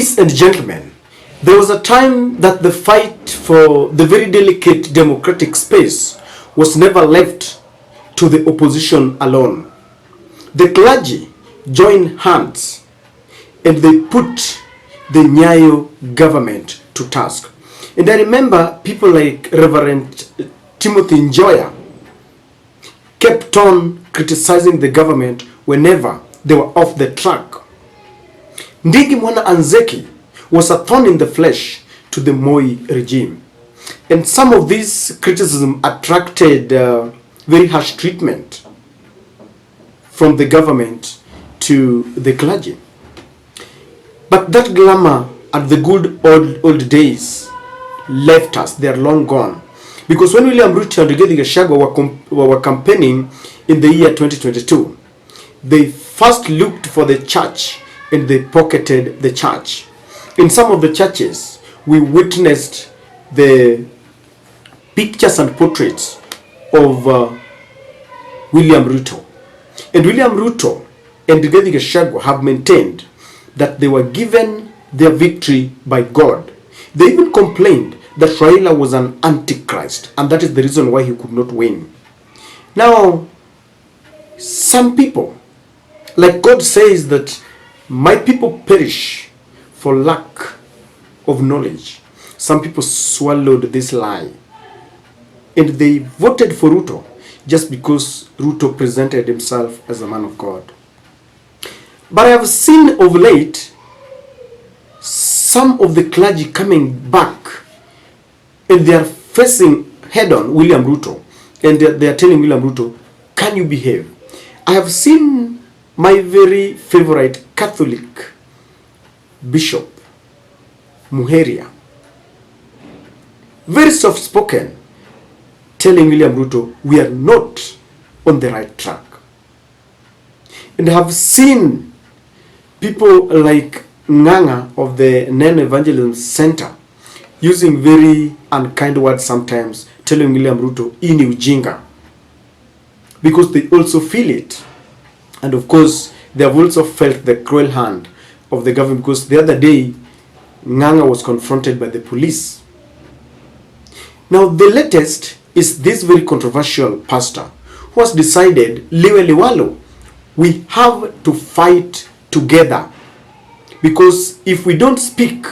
Ladies and gentlemen, there was a time that the fight for the very delicate democratic space was never left to the opposition alone. The clergy joined hands and they put the Nyayo government to task. And I remember people like Reverend Timothy Njoya kept on criticizing the government whenever they were off the track. Ndigi Mwana Anzeki was a thorn in the flesh to the Moi regime. And some of these criticism attracted very harsh treatment from the government to the clergy. But that glamour at the good old days left us. They are long gone. Because when William Ruto and Rigathi Gachagua were campaigning in the year 2022, they first looked for the church and they pocketed the church. In some of the churches, we witnessed the pictures and portraits of William Ruto. And William Ruto and Rigathi Gachagua have maintained that they were given their victory by God. They even complained that Raila was an antichrist, and that is the reason why he could not win. Now, some people, like God says that my people perish for lack of knowledge. Some people swallowed this lie and they voted for Ruto just because Ruto presented himself as a man of God. But I have seen of late some of the clergy coming back and they are facing head-on William Ruto, and they are telling William Ruto, can you behave? I have seen my very favorite Catholic Bishop Muheria, very soft-spoken, telling William Ruto, we are not on the right track. And I have seen people like Nganga of the Nen Evangelism Center using very unkind words sometimes, telling William Ruto, ini ujinga, because they also feel it. And of course, they have also felt the cruel hand of the government, because the other day, Nganga was confronted by the police. Now, the latest is this very controversial pastor who has decided, liwe liwalo, we have to fight together, because if we don't speak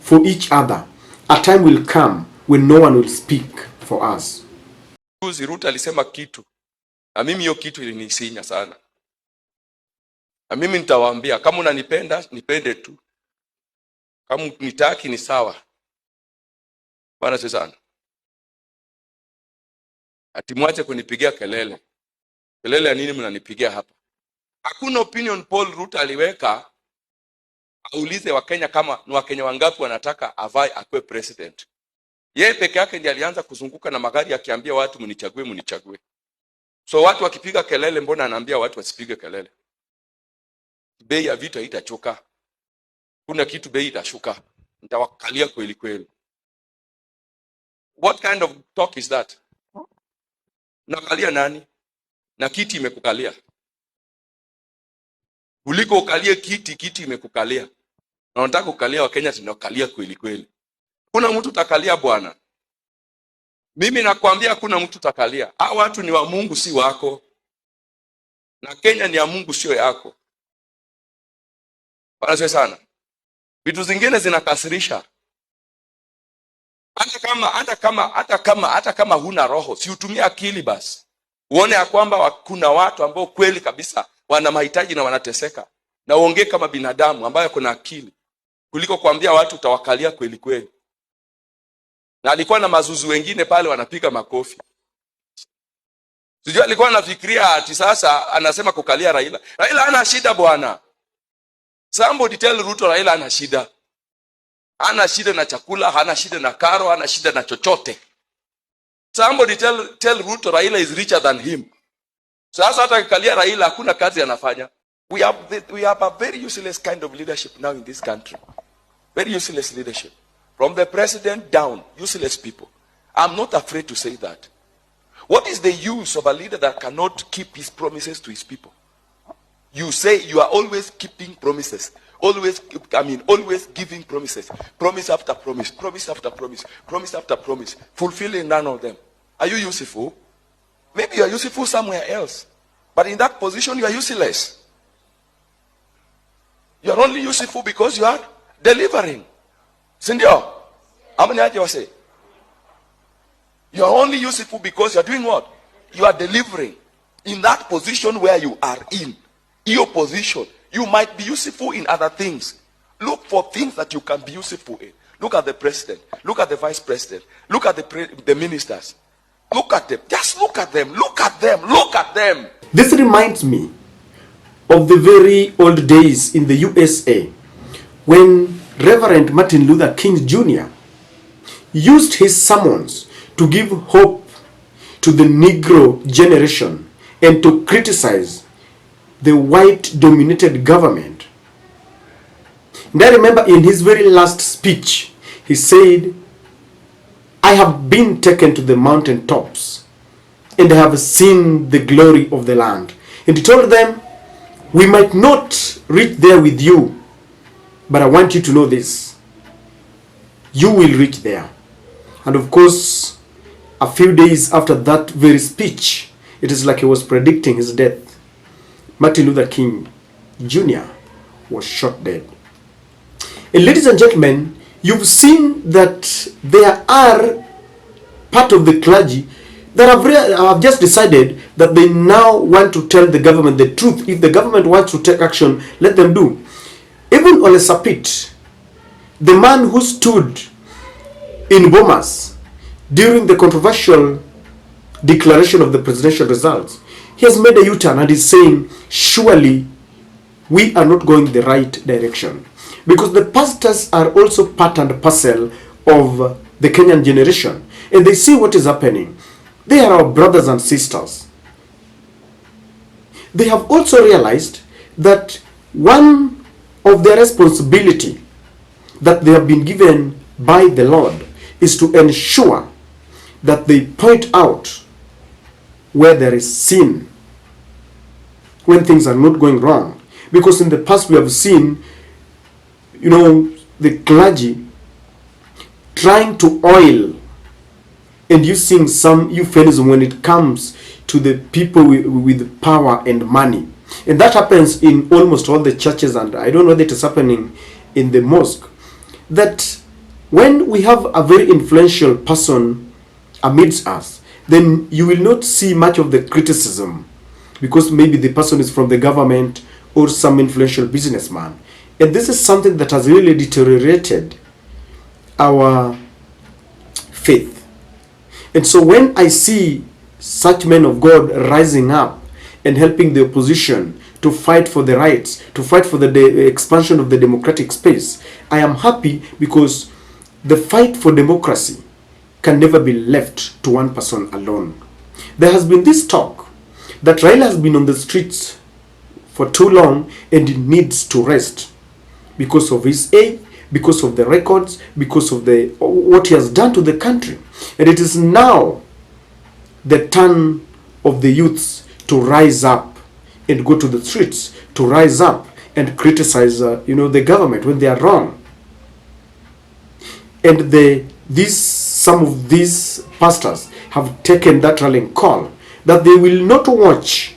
for each other, a time will come when no one will speak for us. Ruto alisema kitu, na mimi hiyo kitu ilinisinya sana. Na mimi nitawaambia, kama unanipenda, nipende tu. Kama nitaki ni sawa. Bwana sana. Ati mwache kunipigia kelele. Kelele ya nini mnanipigia hapa? Hakuna opinion poll Ruto aliweka aulize Wakenya kama ni Wakenya wangapi wanataka avae akwe president. Yeye peke yake ndiye alianza kuzunguka na magari akiambia watu mnichague mnichague. So watu wakipiga kelele, mbona anaambia watu wasipige kelele? Bei ya vitu haitachoka. Kuna kitu bei itashuka. Nitawakalia kweli kweli. What kind of talk is that? Nakalia nani? Na kiti imekukalia. Uliko ukalie kiti, kiti imekukalia. Na unataka kukalia Wakenya tunakalia kweli kweli. Kuna mtu takalia bwana. Mimi nakwambia kuna mtu takalia. Hao watu ni wa Mungu, si wako. Na Kenya ni ya Mungu, sio yako. Bwana sana. Vitu zingine zinakasirisha. Hata kama huna roho, si utumie akili basi. Uone ya kwamba kuna watu ambao kweli kabisa wana mahitaji na wanateseka. Na uongee kama binadamu ambaye kuna akili, kuliko kuambia watu utawakalia kweli kweli. Na alikuwa na mazuzu wengine pale wanapiga makofi. Sijui alikuwa anafikiria ati sasa anasema kukalia Raila. Raila hana shida bwana. Somebody tell Ruto Raila hana shida. Hana shida na chakula, hana shida na karo, hana shida na chochote. Somebody tell Ruto Raila is richer than him. Sasa hata kukalia Raila hakuna kazi anafanya. We have a very useless kind of leadership now in this country. Very useless leadership. From the president down, useless people. I'm not afraid to say that. What is the use of a leader that cannot keep his promises to his people? You say you are always keeping promises. always giving promises, promise after promise, promise after promise, promise after promise, fulfilling none of them. Are you useful? Maybe you are useful somewhere else, but in that position you are useless. You are only useful because you are delivering. Sindio? How many of you say? You are only useful because you are doing what? You are delivering. In that position where you are in, your position, you might be useful in other things. Look for things that you can be useful in. Look at the president. Look at the vice president. Look at the ministers. Look at them. Just look at them. Look at them. Look at them. This reminds me of the very old days in the USA when Reverend Martin Luther King Jr. used his sermons to give hope to the Negro generation and to criticize the white-dominated government. And I remember in his very last speech, he said, I have been taken to the mountain tops and I have seen the glory of the land. And he told them, we might not reach there with you, but I want you to know this. You will reach there. And of course, a few days after that very speech, it is like he was predicting his death. Martin Luther King Jr. was shot dead. And ladies and gentlemen, you've seen that there are part of the clergy that have just decided that they now want to tell the government the truth. If the government wants to take action, let them do. Even Ole Sapit, the man who stood in Bomas during the controversial declaration of the presidential results, he has made a U-turn and is saying, surely we are not going the right direction. Because the pastors are also part and parcel of the Kenyan generation. And they see what is happening. They are our brothers and sisters. They have also realized that one of their responsibility that they have been given by the Lord is to ensure that they point out where there is sin, when things are not going wrong. Because in the past we have seen, the clergy trying to oil and using some euphemism when it comes to the people with power and money. And that happens in almost all the churches, and I don't know that it's happening in the mosque. That when we have a very influential person amidst us, then you will not see much of the criticism because maybe the person is from the government or some influential businessman. And this is something that has really deteriorated our faith. And so when I see such men of God rising up and helping the opposition to fight for the rights, to fight for the expansion of the democratic space, I am happy because the fight for democracy can never be left to one person alone. There has been this talk that Raila has been on the streets for too long and he needs to rest because of his age, because of the records, because of what he has done to the country. And it is now the turn of the youths to rise up and go to the streets, to rise up and criticize the government when they are wrong. And some of these pastors have taken that rallying call that they will not watch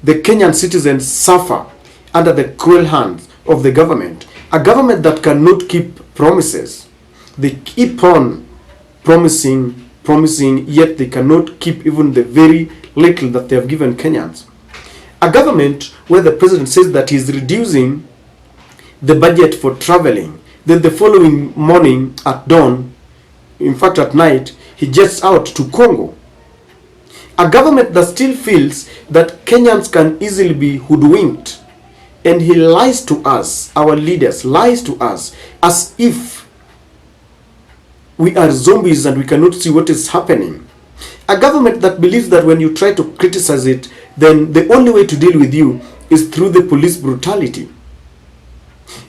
the Kenyan citizens suffer under the cruel hands of the government, a government that cannot keep promises. They keep on promising, yet they cannot keep even the very little that they have given Kenyans. A government where the president says that he's reducing the budget for traveling, then the following morning at dawn, in fact at night, he jets out to Congo. A government that still feels that Kenyans can easily be hoodwinked. And he lies to us, our leaders lies to us as if we are zombies and we cannot see what is happening. A government that believes that when you try to criticize it, then the only way to deal with you is through the police brutality.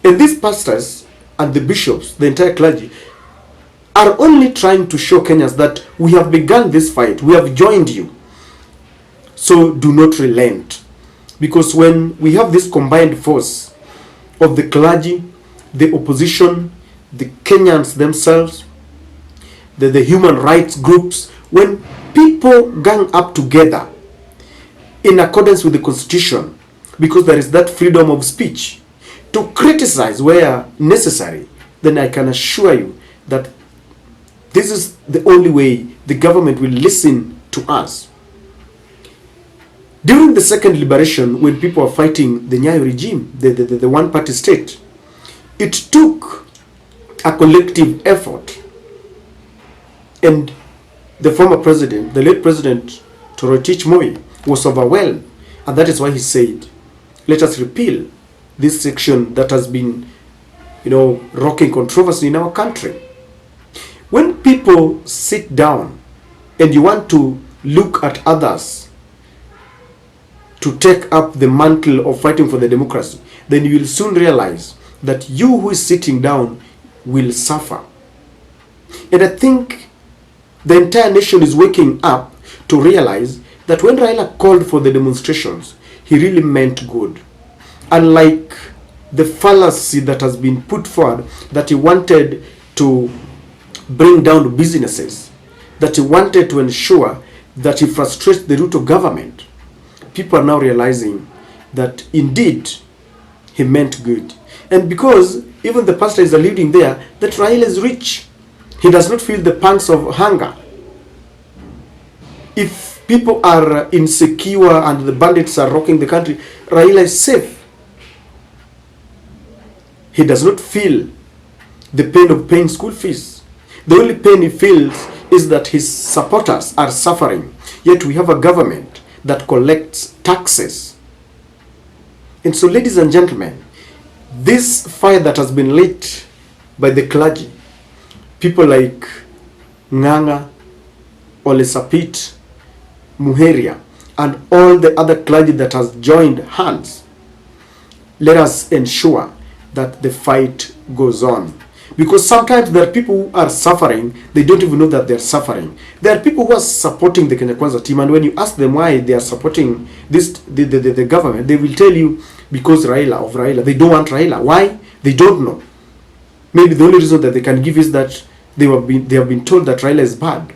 And these pastors and the bishops, the entire clergy, are only trying to show Kenyans that we have begun this fight, we have joined you. So do not relent. Because when we have this combined force, of the clergy, the opposition, the Kenyans themselves, the human rights groups, when people gang up together in accordance with the constitution, because there is that freedom of speech, to criticize where necessary, then I can assure you that this is the only way the government will listen to us. During the second liberation, when people were fighting the Nyayo regime, the one-party state, it took a collective effort. And the former president, the late president Torotich Moi, was overwhelmed. And that is why he said, let us repeal this section that has been, rocking controversy in our country. When people sit down and you want to look at others to take up the mantle of fighting for the democracy, then you will soon realize that you who is sitting down will suffer. And I think the entire nation is waking up to realize that when Raila called for the demonstrations, he really meant good. Unlike the fallacy that has been put forward, that he wanted to bring down businesses, that he wanted to ensure that he frustrates the Ruto government, people are now realizing that indeed he meant good. And because even the pastor is alluding there that Raila is rich, he does not feel the pangs of hunger. If people are insecure and the bandits are rocking the country, Raila is safe. He does not feel the pain of paying school fees. The only pain he feels is that his supporters are suffering. Yet we have a government that collects taxes. And so, ladies and gentlemen, this fire that has been lit by the clergy, people like Nganga, Ole Sapit, Muheria, and all the other clergy that has joined hands, let us ensure that the fight goes on. Because sometimes there are people who are suffering, they don't even know that they're suffering. There are people who are supporting the Kenya Kwanza team, and when you ask them why they are supporting the government, they will tell you because Raila. They don't want Raila. Why? They don't know. Maybe the only reason that they can give is that they have been told that Raila is bad.